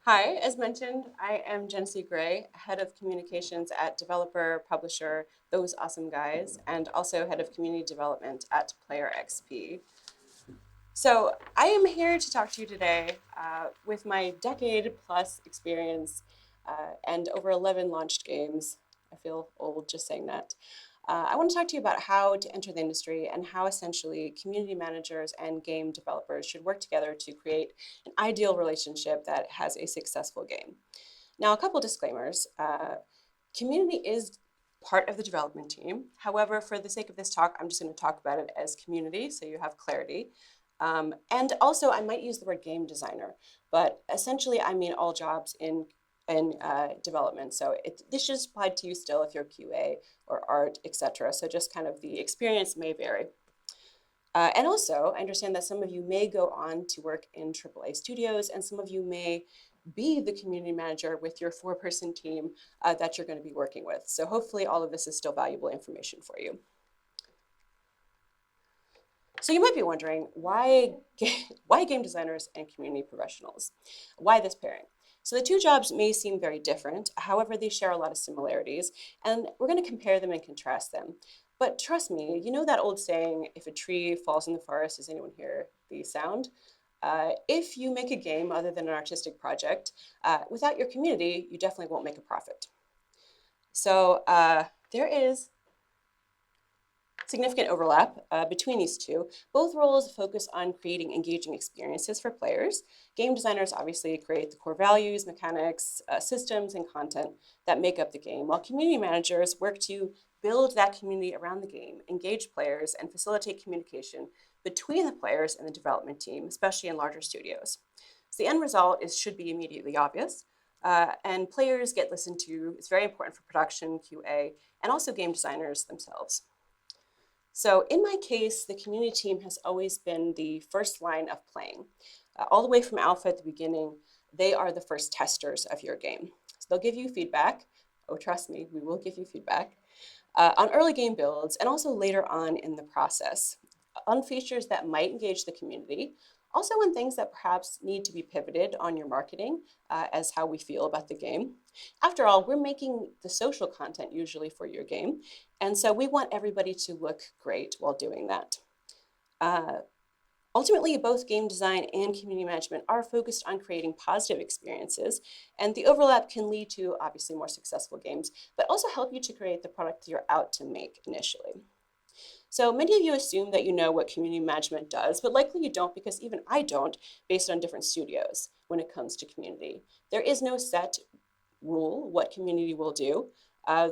Hi, as mentioned, I am Jenesee Gray, head of communications at developer, publisher, Those Awesome Guys, and also head of community development at Player XP. So I am here to talk to you today with my decade plus experience and over 11 launched games. I feel old just saying that. I want to talk to you about how to enter the industry and how essentially community managers and game developers should work together to create an ideal relationship that has a successful game. Now, a couple disclaimers. Community is part of the development team. However, for the sake of this talk, I'm just going to talk about it as community so you have clarity. And also, I might use the word game designer, but essentially, I mean all jobs in development. So this just apply to you still if you're QA or art, etc. So just kind of the experience may vary. And also, I understand that some of you may go on to work in AAA studios, and some of you may be the community manager with your 4-person team that you're going to be working with. So hopefully all of this is still valuable information for you. So you might be wondering, why game designers and community professionals? Why this pairing? So the two jobs may seem very different, however, they share a lot of similarities, and we're going to compare them and contrast them. But trust me, you know that old saying, if a tree falls in the forest, does anyone hear the sound? If you make a game other than an artistic project, without your community, you definitely won't make a profit. So there is significant overlap between these two. Both roles focus on creating engaging experiences for players. Game designers obviously create the core values, mechanics, systems, and content that make up the game, while community managers work to build that community around the game, engage players, and facilitate communication between the players and the development team, especially in larger studios. So the end result should be immediately obvious. And players get listened to. It's very important for production, QA, and also game designers themselves. So in my case, the community team has always been the first line of playing. All the way from alpha at the beginning, they are the first testers of your game. So they'll give you feedback. Oh, trust me, we will give you feedback on early game builds and also later on in the process on features that might engage the community. Also on things that perhaps need to be pivoted on your marketing as how we feel about the game. After all, we're making the social content usually for your game, and so we want everybody to look great while doing that. Ultimately, both game design and community management are focused on creating positive experiences, and the overlap can lead to obviously more successful games, but also help you to create the product you're out to make initially. So many of you assume that you know what community management does, but likely you don't, because even I don't, based on different studios when it comes to community. There is no set rule what community will do.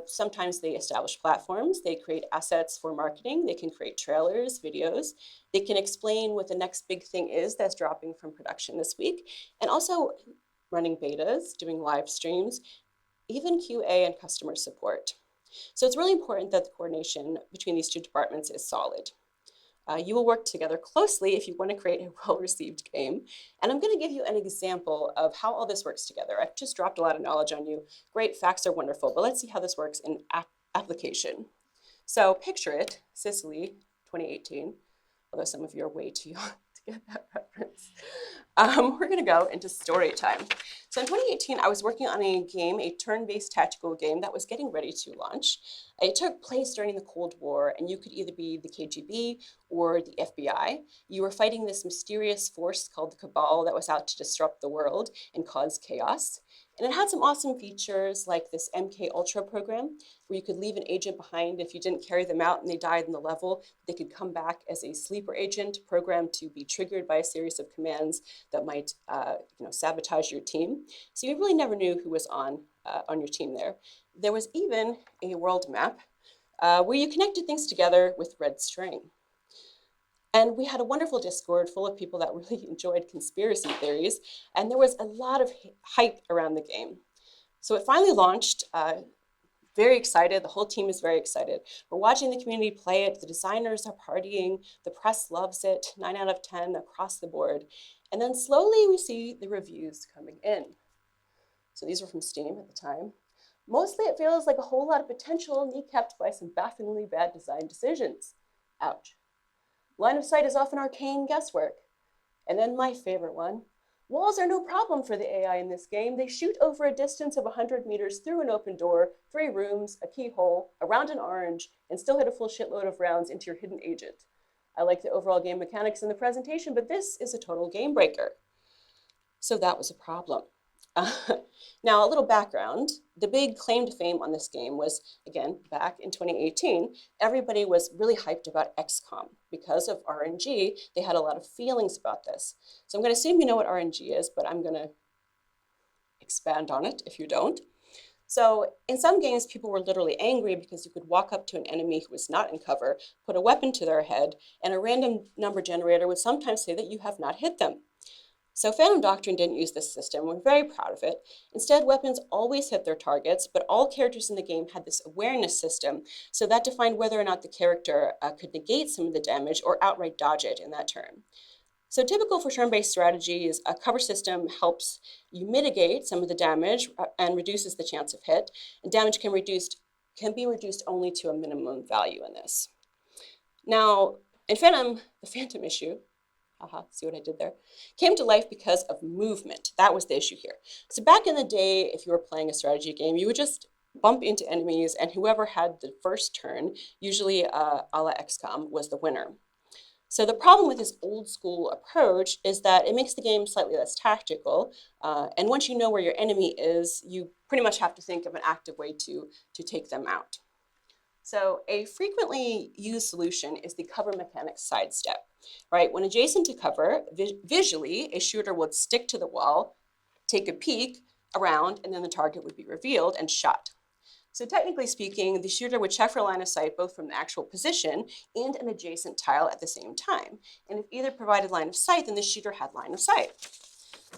Sometimes they establish platforms, they create assets for marketing, they can create trailers, videos, they can explain what the next big thing is that's dropping from production this week, and also running betas, doing live streams, even QA and customer support. So it's really important that the coordination between these two departments is solid. You will work together closely if you want to create a well-received game. And I'm going to give you an example of how all this works together. I've just dropped a lot of knowledge on you. Great, facts are wonderful, but let's see how this works in application. So picture it, Sicily, 2018, although some of you are way too young to get that reference. We're going to go into story time. So in 2018, I was working on a game, a turn-based tactical game that was getting ready to launch. It took place during the Cold War, and you could either be the KGB or the FBI. You were fighting this mysterious force called the Cabal that was out to disrupt the world and cause chaos. And it had some awesome features like this MK Ultra program, where you could leave an agent behind if you didn't carry them out and they died in the level. They could come back as a sleeper agent programmed to be triggered by a series of commands that might sabotage your team. So you really never knew who was on your team there. There was even a world map where you connected things together with red string. And we had a wonderful Discord full of people that really enjoyed conspiracy theories, and there was a lot of hype around the game. So it finally launched, very excited, the whole team is very excited. We're watching the community play it, the designers are partying, the press loves it, 9 out of 10 across the board. And then slowly we see the reviews coming in. So these were from Steam at the time. Mostly it feels like a whole lot of potential kneecapped by some bafflingly bad design decisions. Ouch. Line of sight is often arcane guesswork. And then my favorite one, Walls are no problem for the AI in this game. They shoot over a distance of 100 meters through an open door, 3 rooms, a keyhole, around an orange, and still hit a full shitload of rounds into your hidden agent. I like the overall game mechanics in the presentation, but this is a total game breaker. So that was a problem. Now, a little background. The big claim to fame on this game was, again, back in 2018, everybody was really hyped about XCOM. Because of RNG, they had a lot of feelings about this. So I'm going to assume you know what RNG is, but I'm going to expand on it if you don't. So in some games, people were literally angry because you could walk up to an enemy who was not in cover, put a weapon to their head, and a random number generator would sometimes say that you have not hit them. So Phantom Doctrine didn't use this system. We're very proud of it. Instead, weapons always hit their targets, but all characters in the game had this awareness system, so that defined whether or not the character could negate some of the damage or outright dodge it in that turn. So typical for turn-based strategy is a cover system helps you mitigate some of the damage and reduces the chance of hit, and damage can be reduced only to a minimum value in this. Now, in Phantom, the Phantom issue, see what I did there? Came to life because of movement. That was the issue here. So back in the day, if you were playing a strategy game, you would just bump into enemies, and whoever had the first turn, usually a la XCOM, was the winner. So the problem with this old school approach is that it makes the game slightly less tactical, and once you know where your enemy is, you pretty much have to think of an active way to take them out. So a frequently used solution is the cover mechanics sidestep, right? When adjacent to cover, visually, a shooter would stick to the wall, take a peek around, and then the target would be revealed and shot. So technically speaking, the shooter would check for line of sight both from the actual position and an adjacent tile at the same time. And if either provided line of sight, then the shooter had line of sight.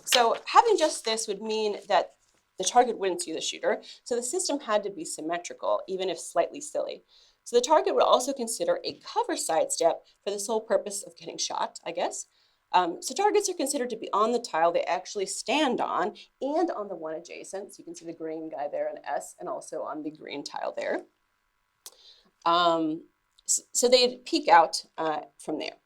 So having just this would mean that the target wouldn't see the shooter, so the system had to be symmetrical, even if slightly silly. So the target would also consider a cover sidestep for the sole purpose of getting shot, I guess. So targets are considered to be on the tile they actually stand on and on the one adjacent. So you can see the green guy there, an S, and also on the green tile there. So they'd peek out from there.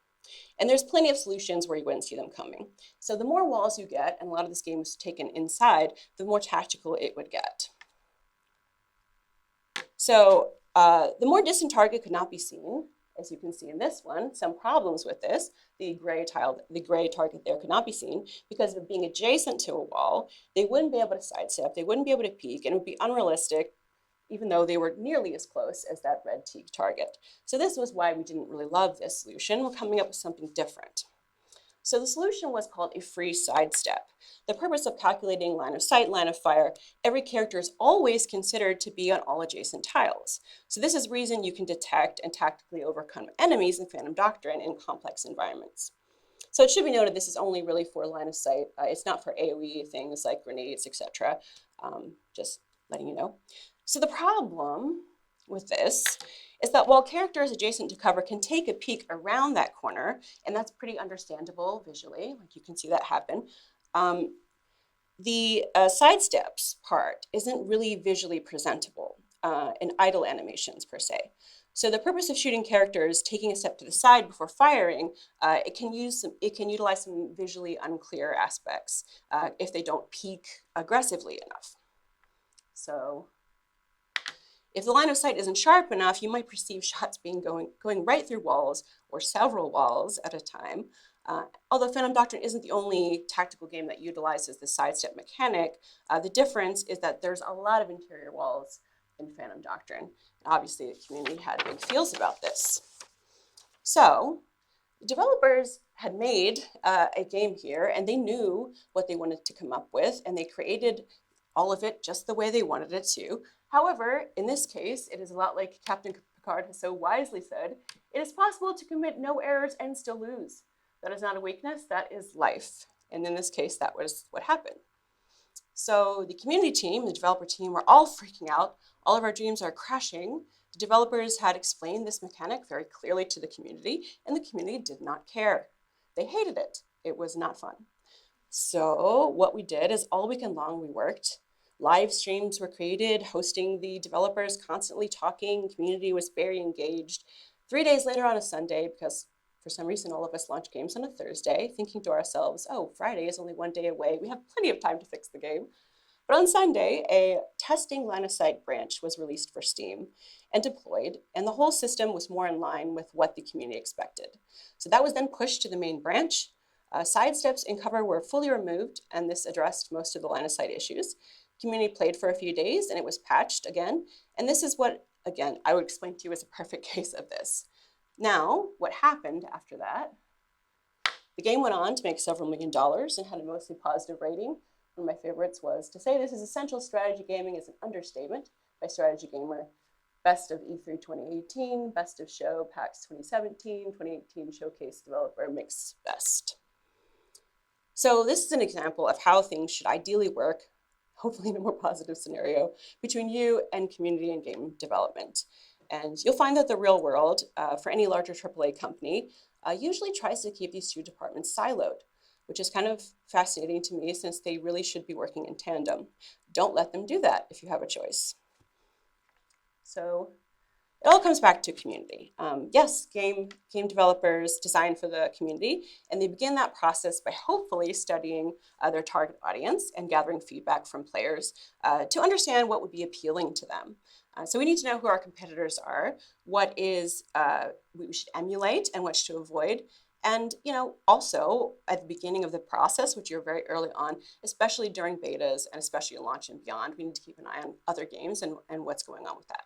And there's plenty of solutions where you wouldn't see them coming. So the more walls you get, and a lot of this game was taken inside, the more tactical it would get. So the more distant target could not be seen. As you can see in this one, some problems with this. The gray target there could not be seen because of being adjacent to a wall. They wouldn't be able to sidestep, they wouldn't be able to peek, and it would be unrealistic even though they were nearly as close as that red teak target. So this was why we didn't really love this solution. We're coming up with something different. So the solution was called a free sidestep. The purpose of calculating line of sight, line of fire, every character is always considered to be on all adjacent tiles. So this is reason you can detect and tactically overcome enemies in Phantom Doctrine in complex environments. So it should be noted this is only really for line of sight. It's not for AoE things like grenades, etc. Just letting you know. So the problem with this is that while characters adjacent to cover can take a peek around that corner, and that's pretty understandable visually, like you can see that happen, the sidesteps part isn't really visually presentable in idle animations per se. So the purpose of shooting characters taking a step to the side before firing, it can utilize some visually unclear aspects if they don't peek aggressively enough. So if the line of sight isn't sharp enough, you might perceive shots going right through walls or several walls at a time. Although Phantom Doctrine isn't the only tactical game that utilizes the sidestep mechanic, the difference is that there's a lot of interior walls in Phantom Doctrine. And obviously, the community had big feels about this. So developers had made a game here, and they knew what they wanted to come up with, and they created all of it just the way they wanted it to. However, in this case, it is a lot like Captain Picard has so wisely said, it is possible to commit no errors and still lose. That is not a weakness, that is life. And in this case, that was what happened. So the community team, the developer team, were all freaking out. All of our dreams are crashing. The developers had explained this mechanic very clearly to the community, and the community did not care. They hated it. It was not fun. So what we did is all weekend long we worked. Live streams were created, hosting the developers, constantly talking. Community was very engaged. 3 days later on a Sunday, because For some reason, all of us launch games on a Thursday, thinking to ourselves, oh, Friday is only one day away. We have plenty of time to fix the game. But on Sunday, a testing line of sight branch was released for Steam and deployed, and the whole system was more in line with what the community expected. So that was then pushed to the main branch. Sidesteps in cover were fully removed, and this addressed most of the line of sight issues. Community played for a few days, and it was patched again. And this is what, again, I would explain to you as a perfect case of this. Now, what happened after that? The game went on to make several $1 million and had a mostly positive rating. One of my favorites was, "To say this is essential strategy gaming is an understatement," by Strategy Gamer. Best of E3 2018, Best of Show, PAX 2017, 2018 Showcase Developer Mix Best. So this is an example of how things should ideally work, hopefully in a more positive scenario, between you and community and game development. And you'll find that the real world, for any larger AAA company, usually tries to keep these two departments siloed, which is kind of fascinating to me since they really should be working in tandem. Don't let them do that if you have a choice. So it all comes back to community. Yes, game developers design for the community, and they begin that process by hopefully studying their target audience and gathering feedback from players to understand what would be appealing to them. So we need to know who our competitors are, what is we should emulate and what to avoid. And also at the beginning of the process, which you're very early on, especially during betas and especially in launch and beyond, we need to keep an eye on other games and what's going on with that.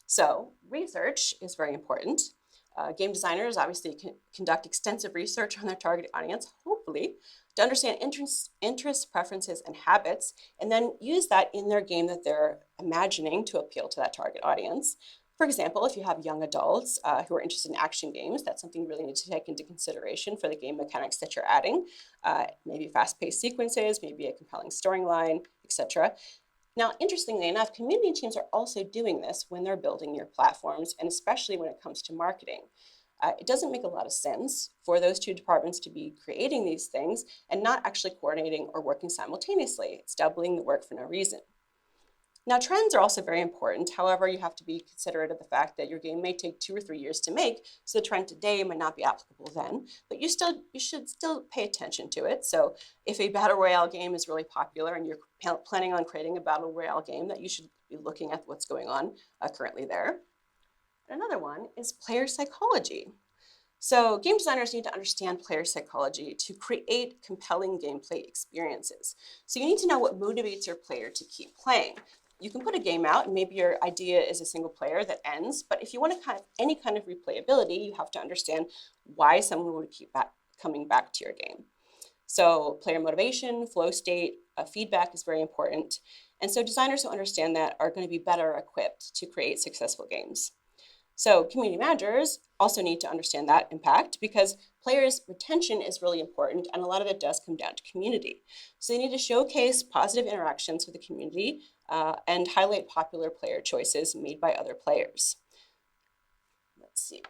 So research is very important. Game designers obviously conduct extensive research on their target audience, hopefully, to understand interests, preferences, and habits, and then use that in their game that they're imagining to appeal to that target audience. For example, if you have young adults who are interested in action games, that's something you really need to take into consideration for the game mechanics that you're adding. Maybe fast-paced sequences, maybe a compelling storyline, etc. Now, interestingly enough, community teams are also doing this when they're building your platforms, and especially when it comes to marketing. It doesn't make a lot of sense for those two departments to be creating these things and not actually coordinating or working simultaneously. It's doubling the work for no reason. Now, trends are also very important. However, you have to be considerate of the fact that your game may take 2 or 3 years to make, so the trend today might not be applicable then, but you should still pay attention to it. So if a battle royale game is really popular and you're planning on creating a battle royale game, that you should be looking at what's going on currently there. Another one is player psychology. So game designers need to understand player psychology to create compelling gameplay experiences. So you need to know what motivates your player to keep playing. You can put a game out and maybe your idea is a single player that ends, but if you want to have any kind of replayability, you have to understand why someone would keep coming back to your game. So player motivation, flow state, feedback is very important. And so designers who understand that are going to be better equipped to create successful games. So community managers also need to understand that impact because players' retention is really important, and a lot of it does come down to community. So they need to showcase positive interactions with the community and highlight popular player choices made by other players. Let's see.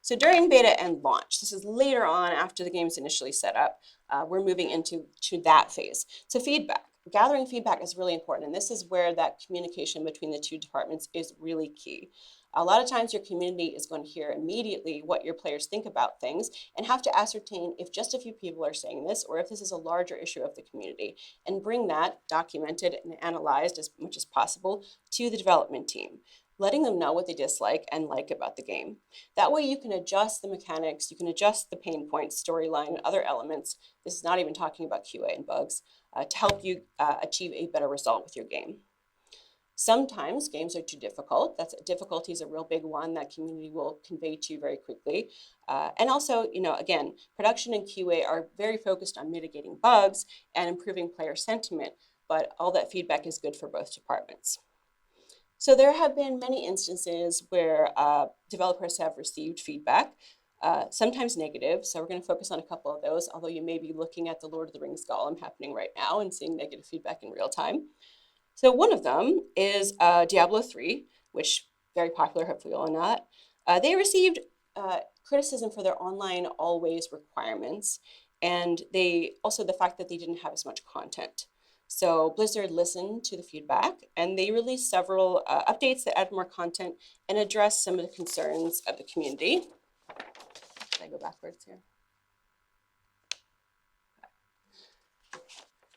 So during beta and launch, this is later on after the game is initially set up, we're moving into that phase. So feedback. Gathering feedback is really important, and this is where that communication between the two departments is really key. A lot of times your community is going to hear immediately what your players think about things and have to ascertain if just a few people are saying this or if this is a larger issue of the community, and bring that documented and analyzed as much as possible to the development team, letting them know what they dislike and like about the game. That way you can adjust the mechanics, you can adjust the pain points, storyline, and other elements. This is not even talking about QA and bugs, to help you achieve a better result with your game. Sometimes games are too difficult. Difficulty is a real big one that community will convey to you very quickly. And also, again, production and QA are very focused on mitigating bugs and improving player sentiment, but all that feedback is good for both departments. So there have been many instances where developers have received feedback, sometimes negative. So we're going to focus on a couple of those, although you may be looking at the Lord of the Rings Gollum happening right now and seeing negative feedback in real time. So one of them is Diablo 3, which very popular, hopefully you all know that. They received criticism for their online always requirements, and the fact that they didn't have as much content. So Blizzard listened to the feedback and they released several updates that add more content and address some of the concerns of the community. Should I go backwards here?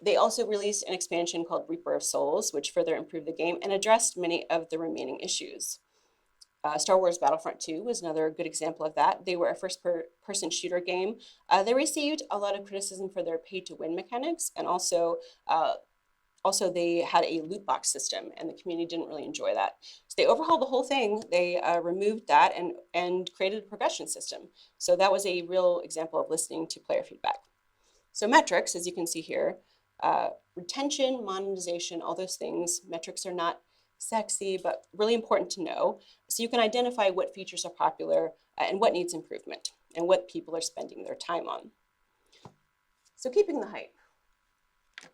They also released an expansion called Reaper of Souls, which further improved the game and addressed many of the remaining issues. Star Wars Battlefront 2 was another good example of that. They were a first-person shooter game. They received a lot of criticism for their pay-to-win mechanics, and also they had a loot box system, and the community didn't really enjoy that. So they overhauled the whole thing. They removed that and created a progression system. So that was a real example of listening to player feedback. So metrics, as you can see here, retention, monetization, all those things. Metrics are not sexy, but really important to know. So you can identify what features are popular and what needs improvement and what people are spending their time on. So keeping the hype.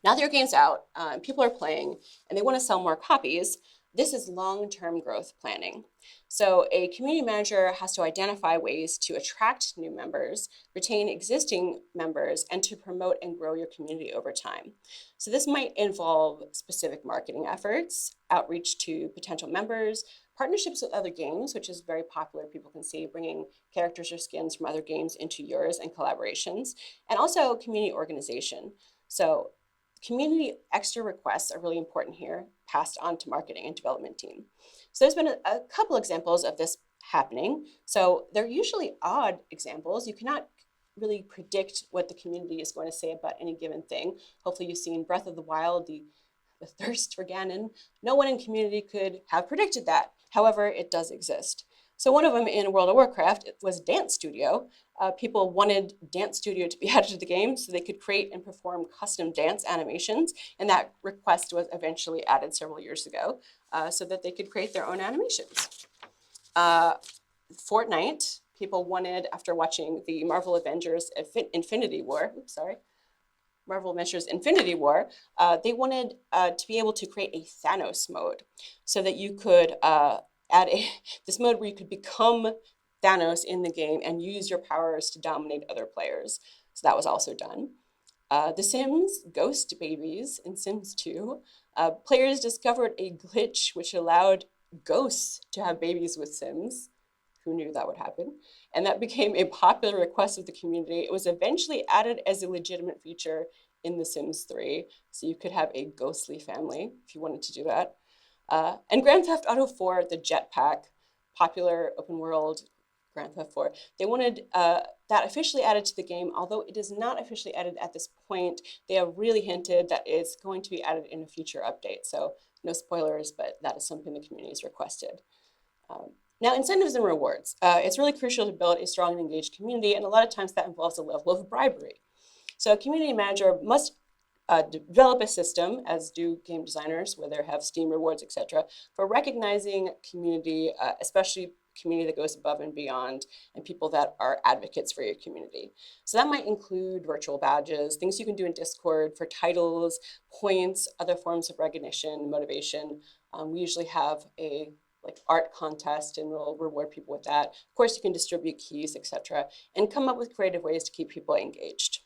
Now that your game's out and people are playing and they want to sell more copies, this is long-term growth planning. So a community manager has to identify ways to attract new members, retain existing members, and to promote and grow your community over time. So this might involve specific marketing efforts, outreach to potential members, partnerships with other games, which is very popular, people can see, bringing characters or skins from other games into yours and collaborations, and also community organization. So community extra requests are really important here, passed on to marketing and development team. So there's been a couple examples of this happening. So they're usually odd examples. You cannot really predict what the community is going to say about any given thing. Hopefully you've seen Breath of the Wild, the thirst for Ganon. No one in community could have predicted that. However, it does exist. So one of them in World of Warcraft was Dance Studio. People wanted Dance Studio to be added to the game so they could create and perform custom dance animations. And that request was eventually added several years ago so that they could create their own animations. Fortnite, people wanted, after watching the Marvel Avengers Infinity War, Marvel Adventures Infinity War, they wanted to be able to create a Thanos mode so that you could add this mode where you could become Thanos in the game and use your powers to dominate other players. So that was also done. The Sims Ghost Babies in Sims 2, players discovered a glitch which allowed ghosts to have babies with Sims. Who knew that would happen? And that became a popular request of the community. It was eventually added as a legitimate feature in The Sims 3, so you could have a ghostly family if you wanted to do that. And Grand Theft Auto 4, the jetpack, popular open world Grand Theft 4, they wanted that officially added to the game, although it is not officially added at this point. They have really hinted that it's going to be added in a future update, so no spoilers, but that is something the community has requested. Now, incentives and rewards. It's really crucial to build a strong and engaged community, and a lot of times that involves a level of bribery. So a community manager must develop a system, as do game designers, where they have Steam rewards, etc., for recognizing community, especially community that goes above and beyond, and people that are advocates for your community. So that might include virtual badges, things you can do in Discord for titles, points, other forms of recognition, motivation. We usually have a art contest, and we'll reward people with that. Of course, you can distribute keys, etc., and come up with creative ways to keep people engaged.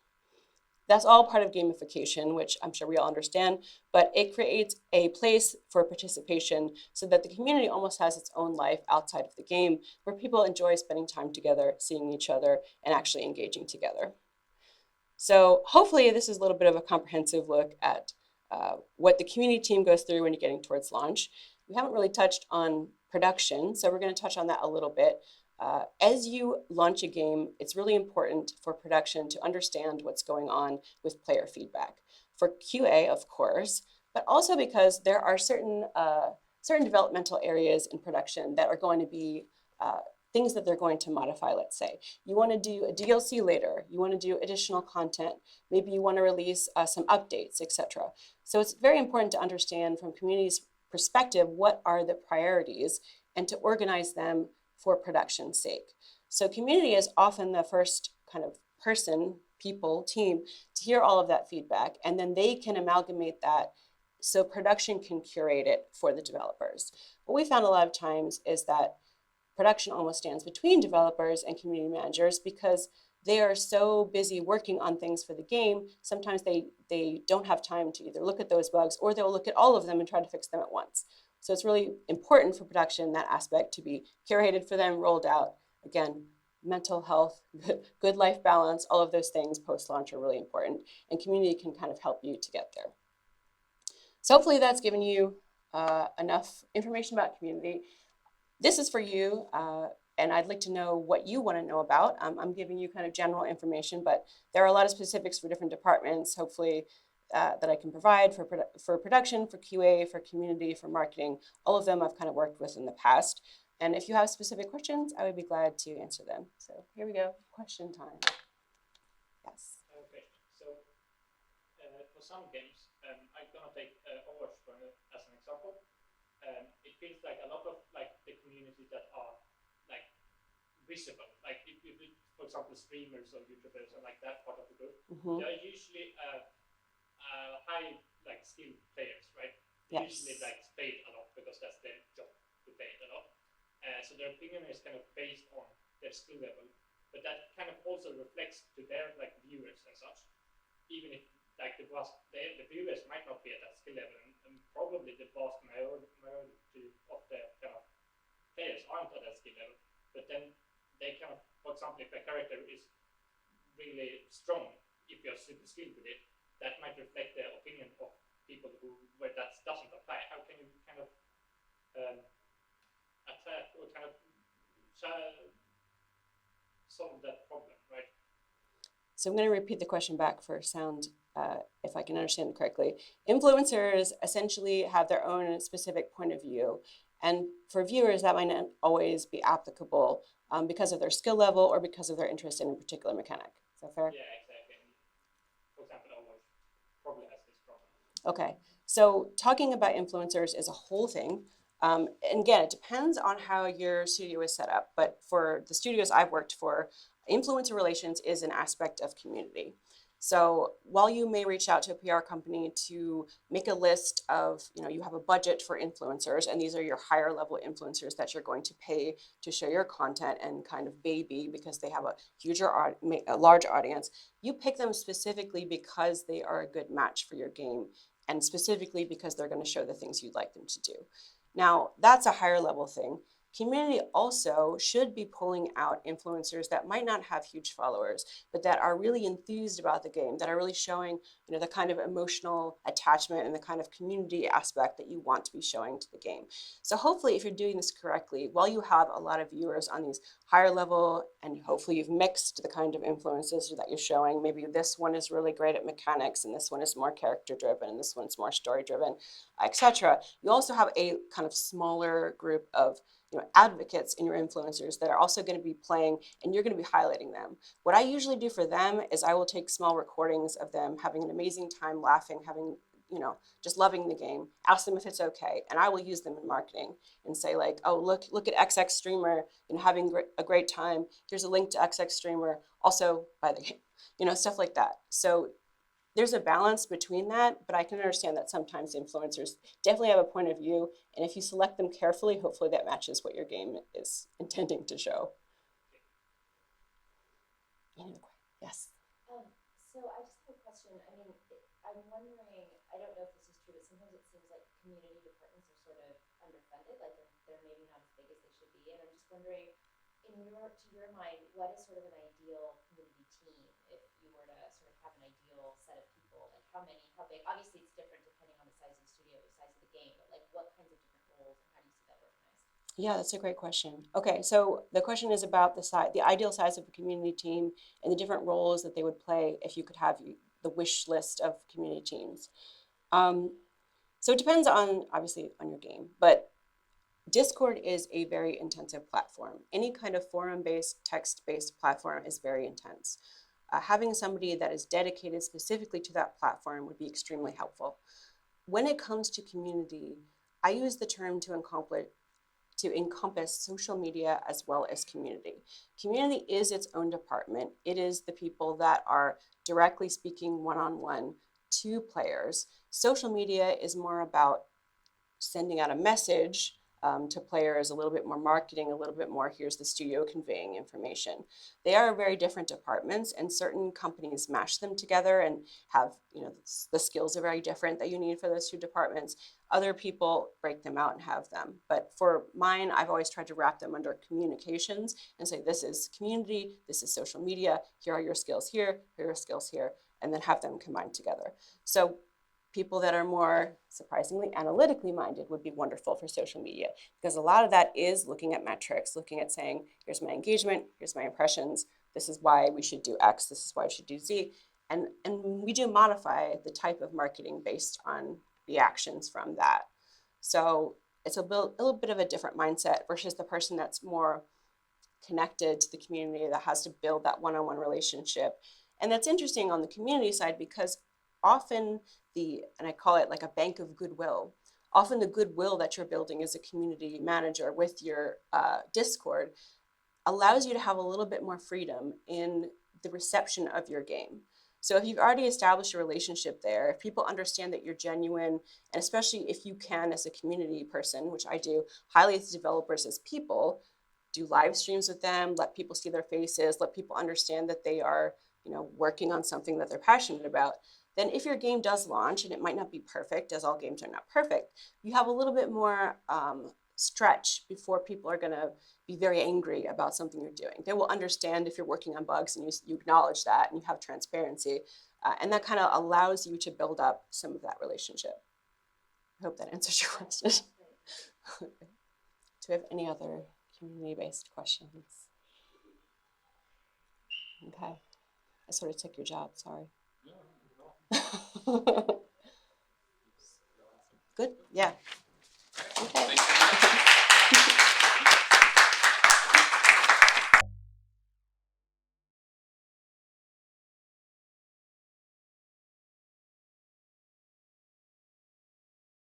That's all part of gamification, which I'm sure we all understand, but it creates a place for participation so that the community almost has its own life outside of the game, where people enjoy spending time together, seeing each other, and actually engaging together. So hopefully this is a little bit of a comprehensive look at what the community team goes through when you're getting towards launch. We haven't really touched on production, so we're going to touch on that a little bit. As you launch a game, it's really important for production to understand what's going on with player feedback. For QA, of course, but also because there are certain developmental areas in production that are going to be things that they're going to modify, let's say. You want to do a DLC later, you want to do additional content, maybe you want to release some updates, etc. So it's very important to understand from community's perspective what are the priorities and to organize them for production's sake. So community is often the first kind of person, people, team to hear all of that feedback, and then they can amalgamate that so production can curate it for the developers. What we found a lot of times is that production almost stands between developers and community managers because they are so busy working on things for the game, sometimes they don't have time to either look at those bugs or they'll look at all of them and try to fix them at once. So it's really important for production, that aspect, to be curated for them, rolled out. Again, mental health, good life balance, all of those things post-launch are really important, and community can kind of help you to get there. So hopefully that's given you enough information about community. This is for you, and I'd like to know what you want to know about. I'm giving you kind of general information, but there are a lot of specifics for different departments, hopefully, that I can provide for production, for QA, for community, for marketing. All of them I've kind of worked with in the past. And if you have specific questions, I would be glad to answer them. So here we go, question time. Yes. Okay, so for some games, I'm gonna take Overwatch as an example. It feels like a lot of like the communities that are like visible, like if for example streamers or YouTubers or like that part of the group, they are usually high like skilled players, right? They usually like paid a lot because that's their job to pay a lot. So their opinion is kind of based on their skill level, but that kind of also reflects to their like viewers and such. Even if like the viewers might not be at that skill level, and probably the vast majority of the kind of players aren't at that skill level. But then they kind of, for example, if a character is really strong, if you're super skilled with it, that might reflect the opinion of people where that doesn't apply. How can you kind of attack or kind of solve that problem, right? So I'm going to repeat the question back for sound, if I can understand it correctly. Influencers essentially have their own specific point of view. And for viewers, that might not always be applicable because of their skill level or because of their interest in a particular mechanic. Is that fair? Yeah, exactly. For example, Overwatch probably has this problem. Okay. So talking about influencers is a whole thing. And again, it depends on how your studio is set up. But for the studios I've worked for, influencer relations is an aspect of community. So while you may reach out to a PR company to make a list of, you have a budget for influencers, and these are your higher level influencers that you're going to pay to show your content and kind of baby because they have a large audience, you pick them specifically because they are a good match for your game and specifically because they're going to show the things you'd like them to do. Now, that's a higher level thing. Community also should be pulling out influencers that might not have huge followers, but that are really enthused about the game, that are really showing, the kind of emotional attachment and the kind of community aspect that you want to be showing to the game. So hopefully, if you're doing this correctly, while you have a lot of viewers on these higher level, and hopefully you've mixed the kind of influences that you're showing, maybe this one is really great at mechanics, and this one is more character driven, and this one's more story driven, etc. You also have a kind of smaller group of advocates in your influencers that are also going to be playing, and you're going to be highlighting them. What I usually do for them is I will take small recordings of them having an amazing time, laughing, having, just loving the game, ask them if it's okay, and I will use them in marketing and say like, oh, look at XX streamer, having a great time. Here's a link to XX streamer, also buy the game, stuff like that. So there's a balance between that, but I can understand that sometimes influencers definitely have a point of view, and if you select them carefully, hopefully that matches what your game is intending to show. Yes? So I just have a question. I mean, I'm wondering, I don't know if this is true, but sometimes it seems like community departments are sort of underfunded, like they're maybe not as big as they should be, and I'm just wondering, to your mind, what is sort of an ideal community team if you were to sort of have an ideal set of people? Like how big? Obviously, it's different depending on the size of the studio, the size of the game, but like what kinds of different roles and how do you see that organized? Yeah, that's a great question. Okay, so the question is about the ideal size of a community team and the different roles that they would play if you could have the wish list of community teams. So it depends obviously on your game, but Discord is a very intensive platform. Any kind of forum-based, text-based platform is very intense. Having somebody that is dedicated specifically to that platform would be extremely helpful. When it comes to community, I use the term to encompass social media as well as community. Community is its own department. It is the people that are directly speaking one-on-one to players. Social media is more about sending out a message to players, a little bit more marketing, a little bit more here's the studio conveying information. They are very different departments, and certain companies mash them together and have, the skills are very different that you need for those two departments. Other people break them out and have them. But for mine, I've always tried to wrap them under communications and say, this is community, this is social media, here are your skills here are your skills here, and then have them combined together. So people that are more surprisingly analytically minded would be wonderful for social media, because a lot of that is looking at metrics, looking at saying, here's my engagement, here's my impressions, this is why we should do X, this is why we should do Z. And we do modify the type of marketing based on the actions from that. So it's a little bit of a different mindset versus the person that's more connected to the community, that has to build that one-on-one relationship. And that's interesting on the community side, because often and I call it like a bank of goodwill, often the goodwill that you're building as a community manager with your Discord allows you to have a little bit more freedom in the reception of your game. So if you've already established a relationship there, if people understand that you're genuine, and especially if you can, as a community person, which I do, highlight the developers as people, do live streams with them, let people see their faces, let people understand that they are, working on something that they're passionate about, then if your game does launch, and it might not be perfect, as all games are not perfect, you have a little bit more stretch before people are going to be very angry about something you're doing. They will understand if you're working on bugs and you acknowledge that and you have transparency. And that kind of allows you to build up some of that relationship. I hope that answers your question. Do we have any other community-based questions? Okay. I sort of took your job, sorry. Good, yeah.